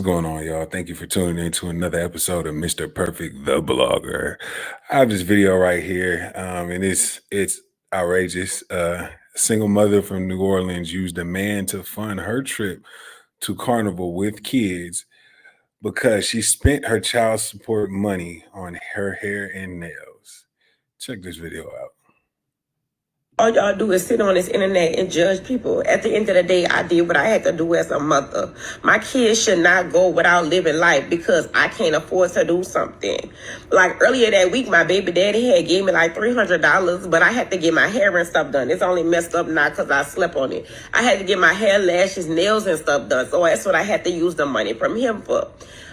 going on, y'all? Thank you for tuning in to another episode of Mr. Perfect, the blogger. I have this video right here, and it's outrageous. A single mother from New Orleans used a man to fund her trip to Carnival with kids because she spent her child support money on her hair and nails. Check this video out. All y'all do is sit on this internet and judge people. At the end of the day, I did what I had to do as a mother. My kids should not go without living life because I can't afford to do something. Like earlier that week, my baby daddy had gave me like $300, but I had to get my hair and stuff done. It's only messed up now because I slept on it. I had to get my hair, lashes, nails, and stuff done. So that's what I had to use the money from him for.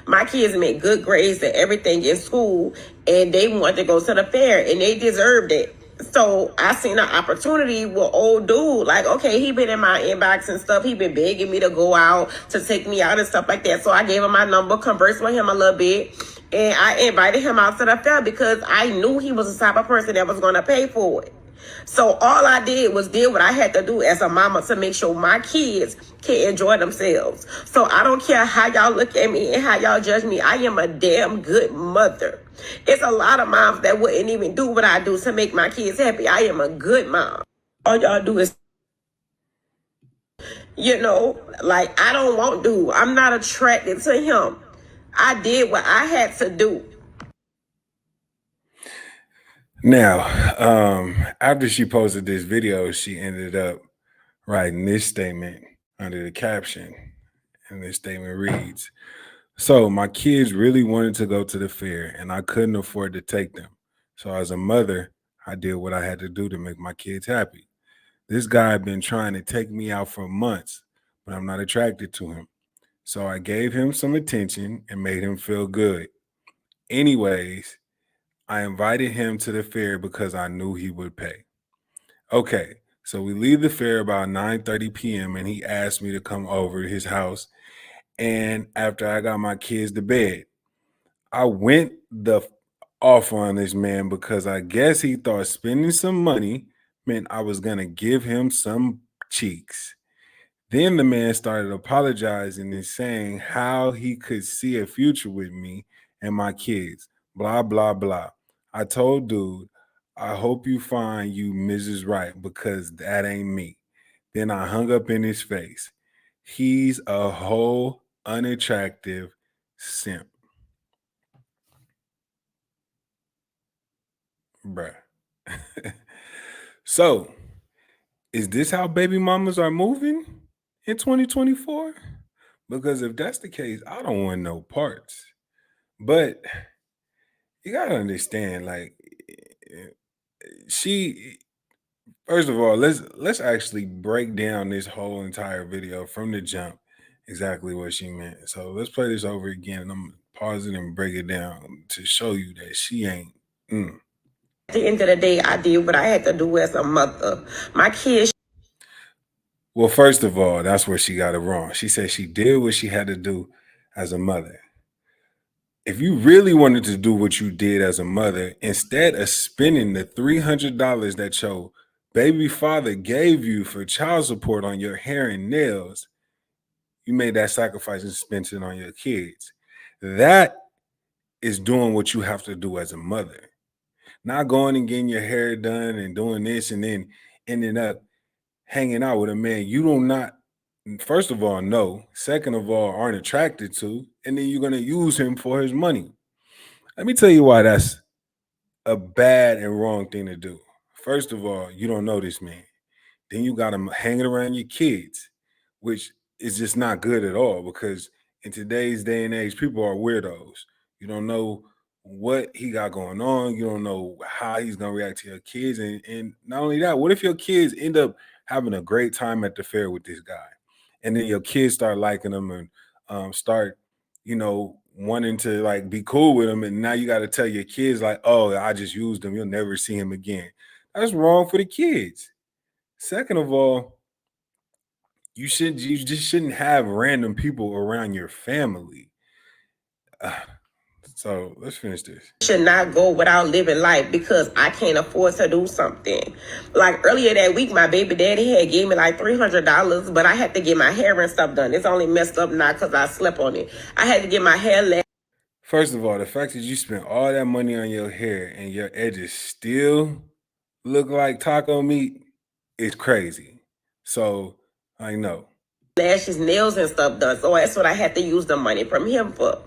My kids made good grades and everything in school, and they wanted to go to the fair, and they deserved it. So I seen an opportunity with old dude. Like, okay, he been in my inbox and stuff. He been begging me to go out, to take me out and stuff like that. So I gave him my number, conversed with him a little bit, and I invited him out to the fair because I knew he was the type of person that was going to pay for it. So all I did was did what I had to do as a mama to make sure my kids can enjoy themselves. So I don't care how y'all look at me and how y'all judge me. I am a damn good mother. It's a lot of moms that wouldn't even do what I do to make my kids happy. I am a good mom. All y'all do is, like I don't want dude. I'm not attracted to him. I did what I had to do. Now, after she posted this video, she ended up writing this statement under the caption. And this statement reads, "So my kids really wanted to go to the fair and I couldn't afford to take them. So as a mother, I did what I had to do to make my kids happy. This guy had been trying to take me out for months, but I'm not attracted to him. So I gave him some attention and made him feel good. Anyways, I invited him to the fair because I knew he would pay. Okay, so we leave the fair about 9:30 p.m. and he asked me to come over to his house. And after I got my kids to bed, I went the off on this man because I guess he thought spending some money meant I was gonna give him some cheeks. Then the man started apologizing and saying how he could see a future with me and my kids. Blah blah blah. I told dude, I hope you find you Mrs. Right because that ain't me. Then I hung up in his face. He's a whole unattractive simp. Bruh. So, is this how baby mamas are moving in 2024? Because if that's the case, I don't want no parts. But you gotta understand, like, she first of all, let's actually break down this whole entire video from the jump, exactly what she meant. So let's play this over again, and I'm gonna pause it and break it down to show you that she ain't. At the end of the day, I did what I had to do as a mother. My kids. Well, first of all, that's where she got it wrong. She said she did what she had to do as a mother. If you really wanted to do what you did as a mother, instead of spending the $300 that your baby father gave you for child support on your hair and nails, you made that sacrifice and spent it on your kids. That is doing what you have to do as a mother. Not going and getting your hair done and doing this and then ending up hanging out with a man you do not, first of all, know, second of all, aren't attracted to, and then you're going to use him for his money. Let me tell you why that's a bad and wrong thing to do. First of all, you don't know this man. Then you got him hanging around your kids, which is just not good at all because in today's day and age, people are weirdos. You don't know what he got going on. You don't know how he's going to react to your kids. And not only that, what if your kids end up having a great time at the fair with this guy? And then your kids start liking him and start, wanting to like be cool with him. And now you got to tell your kids like, oh, I just used him. You'll never see him again. That's wrong for the kids. Second of all, you just shouldn't have random people around your family. So let's finish this. Should not go without living life because I can't afford to do something. Like earlier that week, my baby daddy had gave me like $300, but I had to get my hair and stuff done. It's only messed up now because I slept on it. I had to get my hair. First of all, the fact that you spent all that money on your hair and your edges still look like taco meat is crazy. So I know. Lashes, nails, and stuff done. So that's what I had to use the money from him for.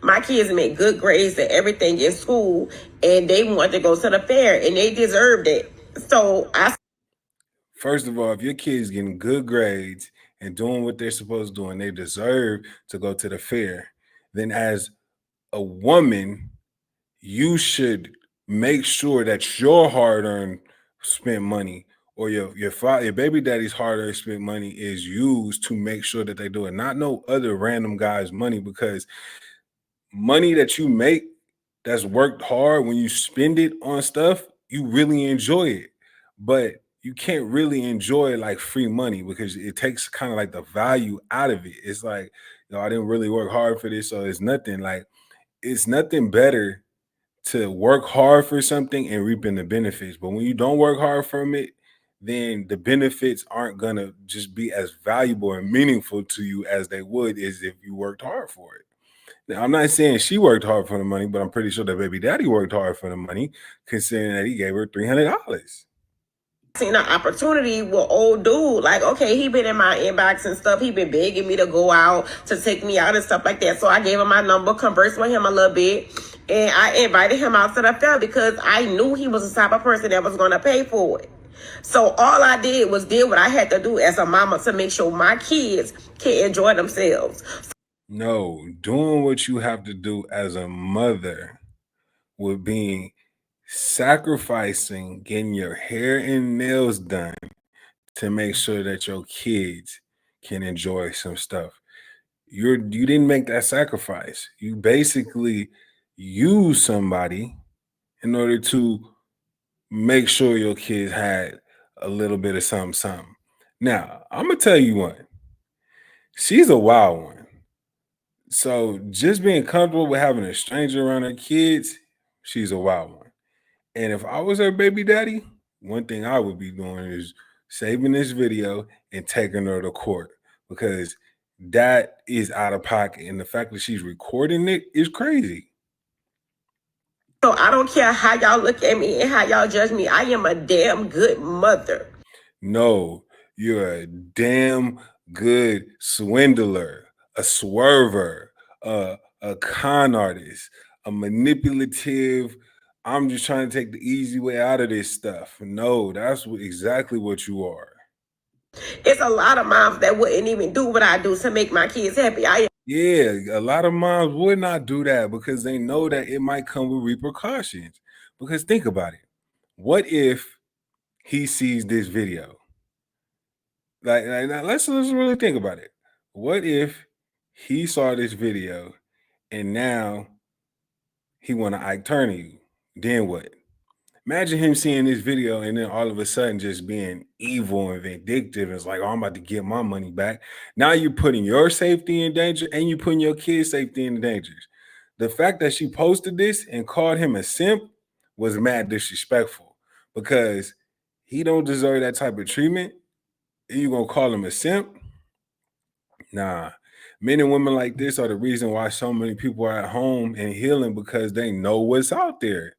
My kids made good grades and everything in school, and they wanted to go to the fair, and they deserved it. So I. First of all, if your kid's getting good grades and doing what they're supposed to do and they deserve to go to the fair, then as a woman, you should make sure that your hard-earned spent money or your baby daddy's hard-earned spent money is used to make sure that they do it, not no other random guy's money, because money that you make that's worked hard, when you spend it on stuff, you really enjoy it. But you can't really enjoy like free money because it takes kind of like the value out of it. It's like, I didn't really work hard for this, so it's nothing. Like, it's nothing better to work hard for something and reaping the benefits. But when you don't work hard from it, then the benefits aren't gonna just be as valuable and meaningful to you as they would as if you worked hard for it. Now, I'm not saying she worked hard for the money, but I'm pretty sure that baby daddy worked hard for the money, considering that he gave her $300. Seen an opportunity with old dude. Like, okay, he been in my inbox and stuff. He been begging me to go out, to take me out and stuff like that. So I gave him my number, conversed with him a little bit, and I invited him out to the fair because I knew he was the type of person that was going to pay for it. So all I did was did what I had to do as a mama to make sure my kids can enjoy themselves. No, doing what you have to do as a mother with being sacrificing getting your hair and nails done to make sure that your kids can enjoy some stuff. You didn't make that sacrifice. You basically use somebody in order to make sure your kids had a little bit of something, something. Now, I'm gonna tell you one. She's a wild one. So just being comfortable with having a stranger around her kids, she's a wild one. And if I was her baby daddy, one thing I would be doing is saving this video and taking her to court, because that is out of pocket. And the fact that she's recording it is crazy. So I don't care how y'all look at me and how y'all judge me. I am a damn good mother. No, you're a damn good swindler, a swerver, a con artist, a manipulative. I'm just trying to take the easy way out of this stuff. No, that's exactly what you are. It's a lot of moms that wouldn't even do what I do to make my kids happy. Yeah, a lot of moms would not do that because they know that it might come with repercussions. Because think about it. What if he sees this video? Like now let's really think about it. What if he saw this video and now he want to Ike Turner you? Then what? Imagine him seeing this video and then all of a sudden just being evil and vindictive. It's like, oh, I'm about to get my money back. Now you're putting your safety in danger and you're putting your kids' safety in danger. The fact that she posted this and called him a simp was mad disrespectful, because he don't deserve that type of treatment. You gonna call him a simp? Nah. Men and women like this are the reason why so many people are at home and healing, because they know what's out there.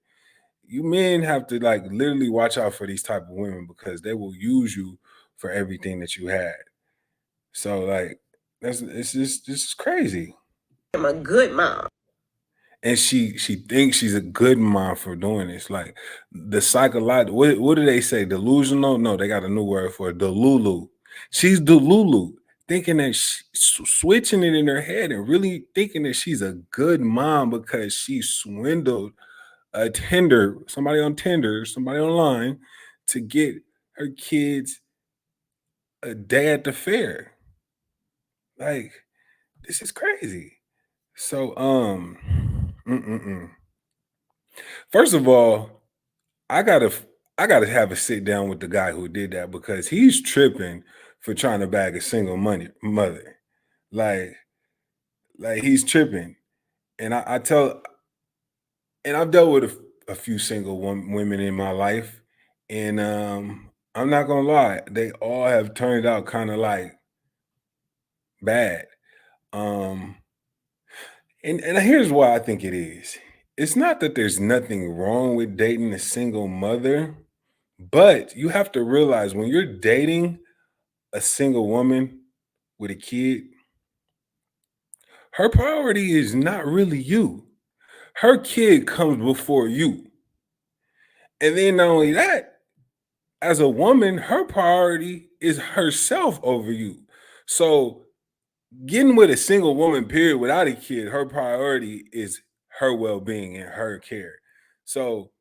You men have to like literally watch out for these type of women, because they will use you for everything that you had. So like it's just this is crazy. I'm a good mom. And she thinks she's a good mom for doing this. Like the psychological, what do they say? Delusional? No, they got a new word for it. Delulu. She's delulu, thinking that switching it in her head and really thinking that she's a good mom because she swindled somebody on Tinder, somebody online, to get her kids a day at the fair. Like, this is crazy. So, first of all, I gotta I gotta have a sit down with the guy who did that, because he's tripping for trying to bag a single mother. Like, he's tripping. And I tell And I've dealt with a few single women in my life, and I'm not gonna lie, they all have turned out kind of like bad. Um, and here's why I think it is. It's not that there's nothing wrong with dating a single mother, but you have to realize when you're dating a single woman with a kid, her priority is not really you. Her kid comes before you. And then not only that, as a woman, her priority is herself over you. So getting with a single woman, period, without a kid, her priority is her well-being and her care. So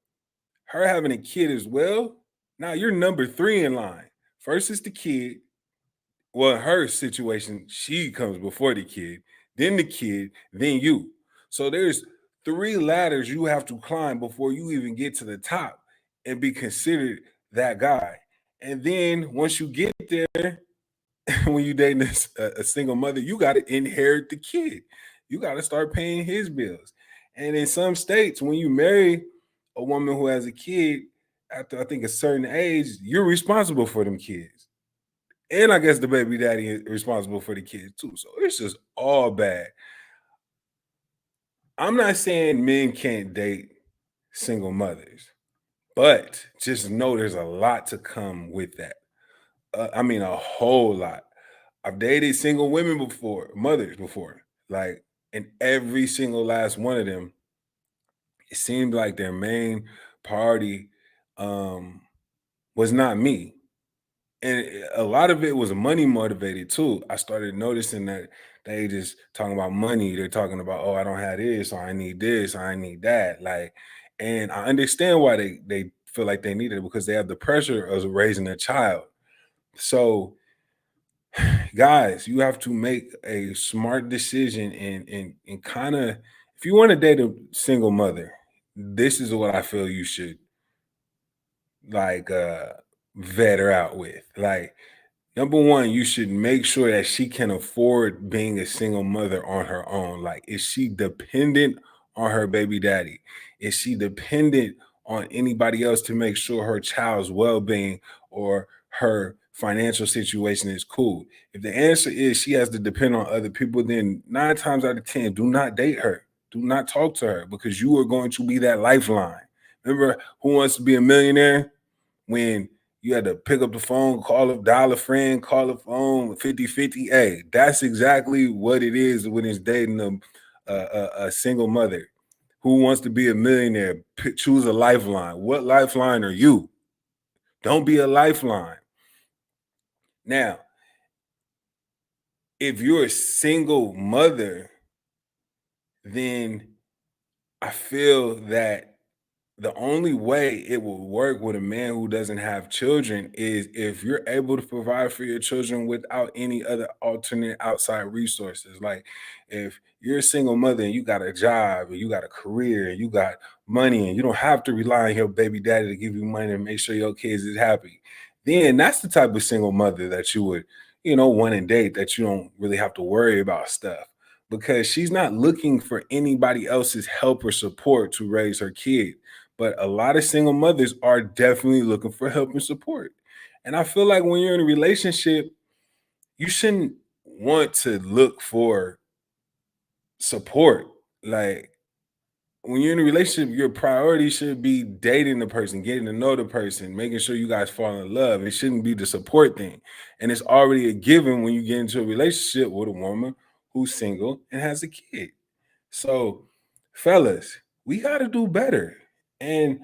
her having a kid as well, now you're number three in line. First is the kid. Well, in her situation, she comes before the kid, then you. So there's three ladders you have to climb before you even get to the top and be considered that guy. And then once you get there, when you dating a single mother, you got to inherit the kid. You got to start paying his bills. And in some states, when you marry a woman who has a kid after I think a certain age, you're responsible for them kids. And I guess the baby daddy is responsible for the kids too. So it's just all bad. I'm not saying men can't date single mothers, but just know there's a lot to come with that. I mean, a whole lot. I've dated single women before, mothers before, like, and every single last one of them, it seemed like their main priority um, was not me. And a lot of it was money motivated too. I started noticing that they just talking about money. They're talking about, oh, I don't have this, or I need this, or I need that. Like, and I understand why they feel like they need it because they have the pressure of raising a child. So, guys, you have to make a smart decision and kind of if you want to date a single mother, this is what I feel you should like vet her out with. Like number one, you should make sure that she can afford being a single mother on her own. Like, is she dependent on her baby daddy? Is she dependent on anybody else to make sure her child's well being or her financial situation is cool? If the answer is she has to depend on other people, then nine times out of 10, do not date her. Do not talk to her because you are going to be that lifeline. Remember Who Wants to Be a Millionaire? When you had to pick up the phone, call a dial a friend, call a phone 50-50. Hey, that's exactly what it is when it's dating a single mother who wants to be a millionaire. Choose a lifeline. What lifeline are you? Don't be a lifeline. Now, if you're a single mother, then I feel that the only way it will work with a man who doesn't have children is if you're able to provide for your children without any other alternate outside resources. Like if you're a single mother and you got a job and you got a career and you got money and you don't have to rely on your baby daddy to give you money and make sure your kids is happy, then that's the type of single mother that you would, want and date that you don't really have to worry about stuff because she's not looking for anybody else's help or support to raise her kid. But a lot of single mothers are definitely looking for help and support. And I feel like when you're in a relationship, you shouldn't want to look for support. Like when you're in a relationship, your priority should be dating the person, getting to know the person, making sure you guys fall in love. It shouldn't be the support thing. And it's already a given when you get into a relationship with a woman who's single and has a kid. So, fellas, we got to do better. And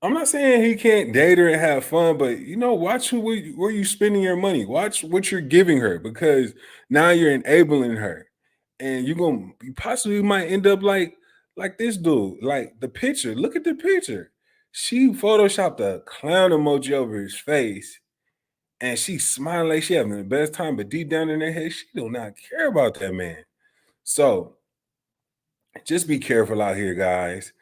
I'm not saying he can't date her and have fun, but watch where you spending your money. Watch what you're giving her because now you're enabling her, and you possibly might end up like this dude. Like the picture, look at the picture. She photoshopped a clown emoji over his face, and she's smiling like she having the best time, but deep down in her head, she do not care about that man. So just be careful out here, guys.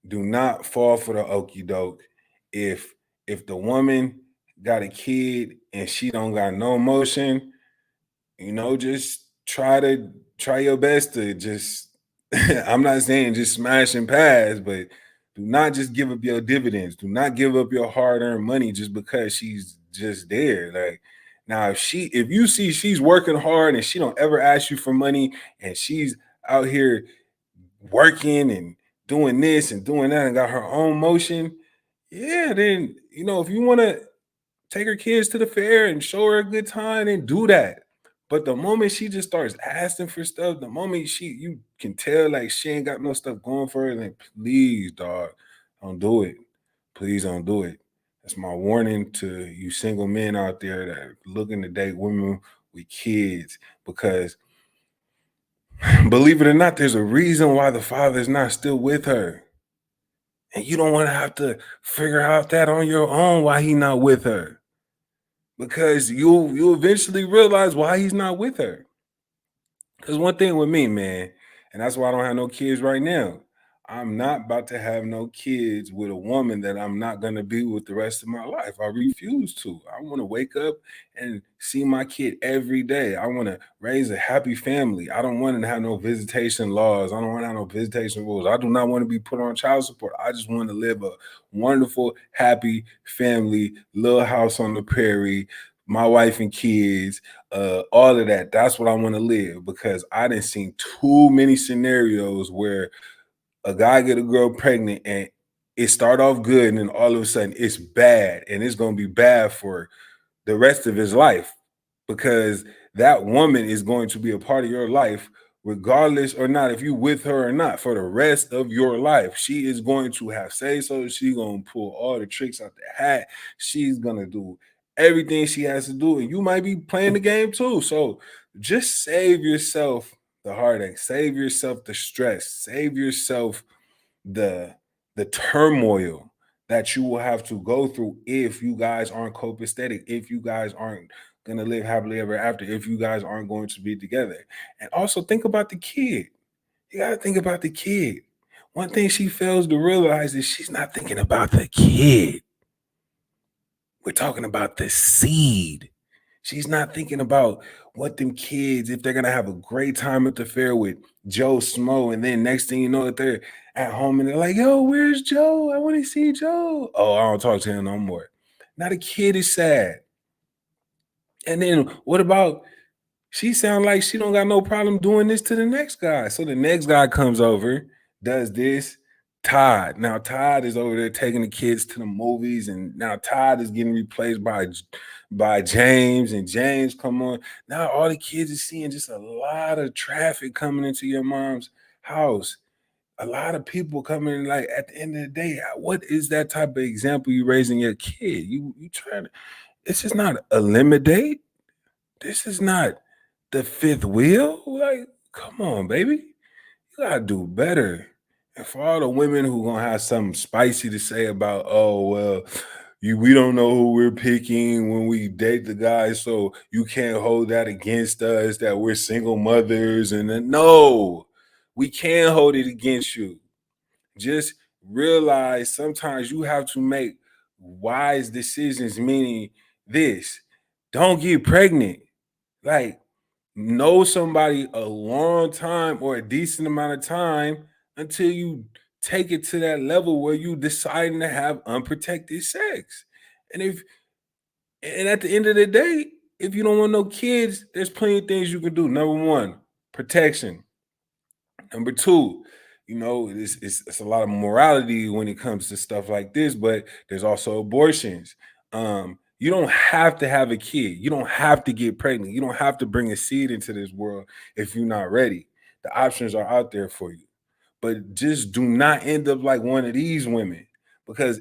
Do not fall for the okey doke. If if the woman got a kid and she don't got no emotion, just try your best to just I'm not saying just smash and pass, but do not just give up your dividends. Do not give up your hard-earned money just because she's just there. Like now, if you see she's working hard and she don't ever ask you for money, and she's out here working and doing this and doing that and got her own motion, yeah, then if you want to take her kids to the fair and show her a good time and do that. But the moment she just starts asking for stuff, the moment you can tell like she ain't got no stuff going for her, then please, dog, don't do it. Please don't do it. That's my warning to you single men out there that are looking to date women with kids. Because believe it or not, there's a reason why the father's not still with her. And you don't want to have to figure out that on your own why he not with her, because you'll eventually realize why he's not with her. Because one thing with me, man, and that's why I don't have no kids right now. I'm not about to have no kids with a woman that I'm not going to be with the rest of my life. I refuse to. I want to wake up and see my kid every day. I want to raise a happy family. I don't want to have no visitation laws. I don't want to have no visitation rules. I do not want to be put on child support. I just want to live a wonderful, happy family, little house on the prairie, my wife and kids, all of that. That's what I want to live, because I didn't seen too many scenarios where a guy get a girl pregnant and it start off good and then all of a sudden it's bad, and it's gonna be bad for the rest of his life, because that woman is going to be a part of your life regardless or not if you with her or not. For the rest of your life she is going to have say so. She's gonna pull all the tricks out the hat. She's gonna do everything she has to do, and you might be playing the game too. So just save yourself the heartache, save yourself the stress, save yourself the the turmoil that you will have to go through if you guys aren't copacetic, if you guys aren't gonna live happily ever after, if you guys aren't going to be together. And also think about the kid. You gotta think about the kid. One thing she fails to realize is she's not thinking about the kid. We're talking about the seed. She's not thinking about what them kids, if they're gonna have a great time at the fair with Joe Smo, and then next thing you know that they're at home and they're like, "Yo, where's Joe? I want to see Joe." Oh, I don't talk to him no more. Now the kid is sad. And then what about, she sound like she don't got no problem doing this to the next guy. So the next guy comes over, does this. Todd. Now Todd is over there taking the kids to the movies, and now Todd is getting replaced by James, and James come on. Now all the kids are seeing just a lot of traffic coming into your mom's house. A lot of people coming in. Like at the end of the day, what is that type of example you raising your kid? You trying to, this is not eliminate. This is not the fifth wheel. Like, come on, baby. You gotta do better. And for all the women who gonna have something spicy to say about, oh well, we don't know who we're picking when we date the guy, so you can't hold that against us that we're single mothers. And then, no, we can hold it against you. Just realize sometimes you have to make wise decisions, meaning this: don't get pregnant. Like, know somebody a long time or a decent amount of time until you take it to that level where you deciding to have unprotected sex. And at the end of the day, if you don't want no kids, there's plenty of things you can do. Number one, protection. Number two, it's a lot of morality when it comes to stuff like this, but there's also abortions. You don't have to have a kid. You don't have to get pregnant. You don't have to bring a seed into this world if you're not ready. The options are out there for you. But just do not end up like one of these women, because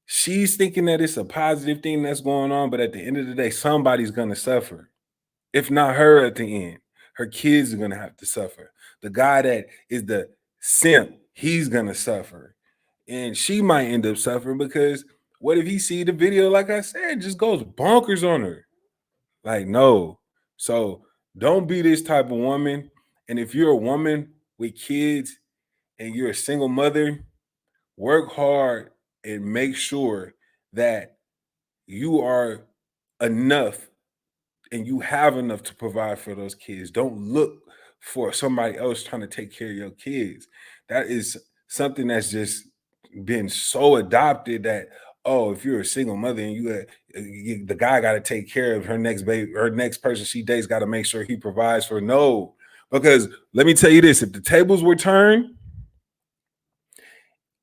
she's thinking that it's a positive thing that's going on, but at the end of the day, somebody's going to suffer. If not her at the end, her kids are gonna have to suffer. The guy that is the simp, he's gonna suffer. And she might end up suffering, because what if he see the video, like I said, just goes bonkers on her? Like, no. So don't be this type of woman. And if you're a woman with kids and you're a single mother, work hard and make sure that you are enough and you have enough to provide for those kids. Don't look for somebody else trying to take care of your kids. That is something that's just been so adopted that, oh, if you're a single mother and the guy got to take care of her next baby, her next person she dates got to make sure he provides for. No, because let me tell you this: if the tables were turned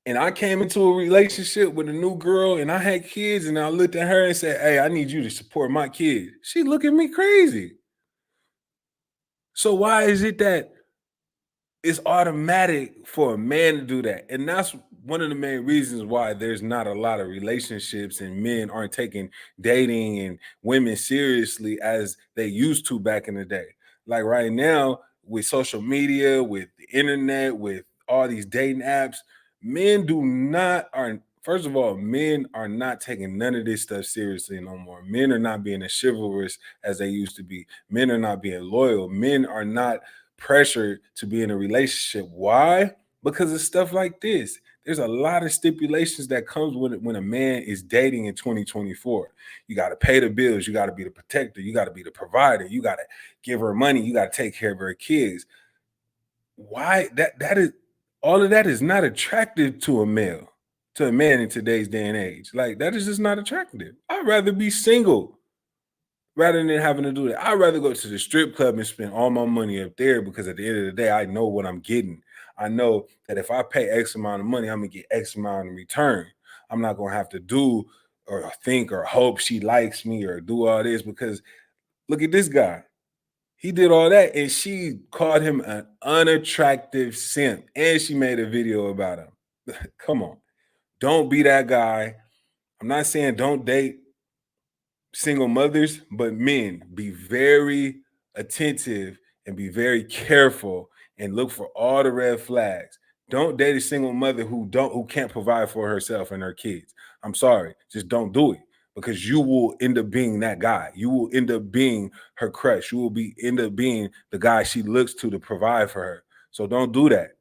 and I came into a relationship with a new girl and I had kids and I looked at her and said, "Hey, I need you to support my kids," she look at me crazy. So why is it that it's automatic for a man to do that? And that's one of the main reasons why there's not a lot of relationships and men aren't taking dating and women seriously as they used to back in the day. Like right now, with social media, with the internet, with all these dating apps, men do not are first of all, men are not taking none of this stuff seriously no more. Men are not being as chivalrous as they used to be. Men are not being loyal. Men are not pressured to be in a relationship. Why? Because of stuff like this. There's a lot of stipulations that comes when a man is dating in 2024. You got to pay the bills. You got to be the protector. You got to be the provider. You got to give her money. You got to take care of her kids. Why? That is all of that is not attractive to a male, to a man in today's day and age. Like that is just not attractive. I'd rather be single rather than having to do that. I'd rather go to the strip club and spend all my money up there because at the end of the day, I know what I'm getting. I know that if I pay X amount of money, I'm gonna get X amount in return. I'm not gonna have to do or think or hope she likes me or do all this because look at this guy. He did all that and she called him an unattractive simp and she made a video about him. Come on. Don't be that guy. I'm not saying don't date single mothers, but men, be very attentive and be very careful and look for all the red flags. Don't date a single mother who can't provide for herself and her kids. I'm sorry, just don't do it because you will end up being that guy. You will end up being her crush. You will end up being the guy she looks to provide for her. So don't do that.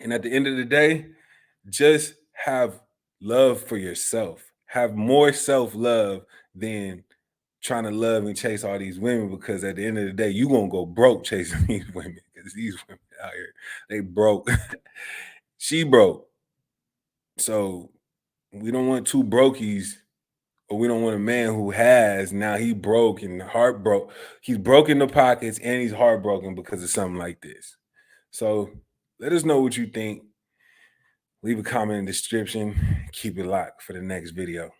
And at the end of the day, just have love for yourself. Have more self-love than trying to love and chase all these women because at the end of the day, you're gonna go broke chasing these women because these women out here, they broke. She broke. So we don't want two brokies, or we don't want a man who has now he broke and heartbroken. He's broken the pockets and he's heartbroken because of something like this. So let us know what you think. Leave a comment in the description. Keep it locked for the next video.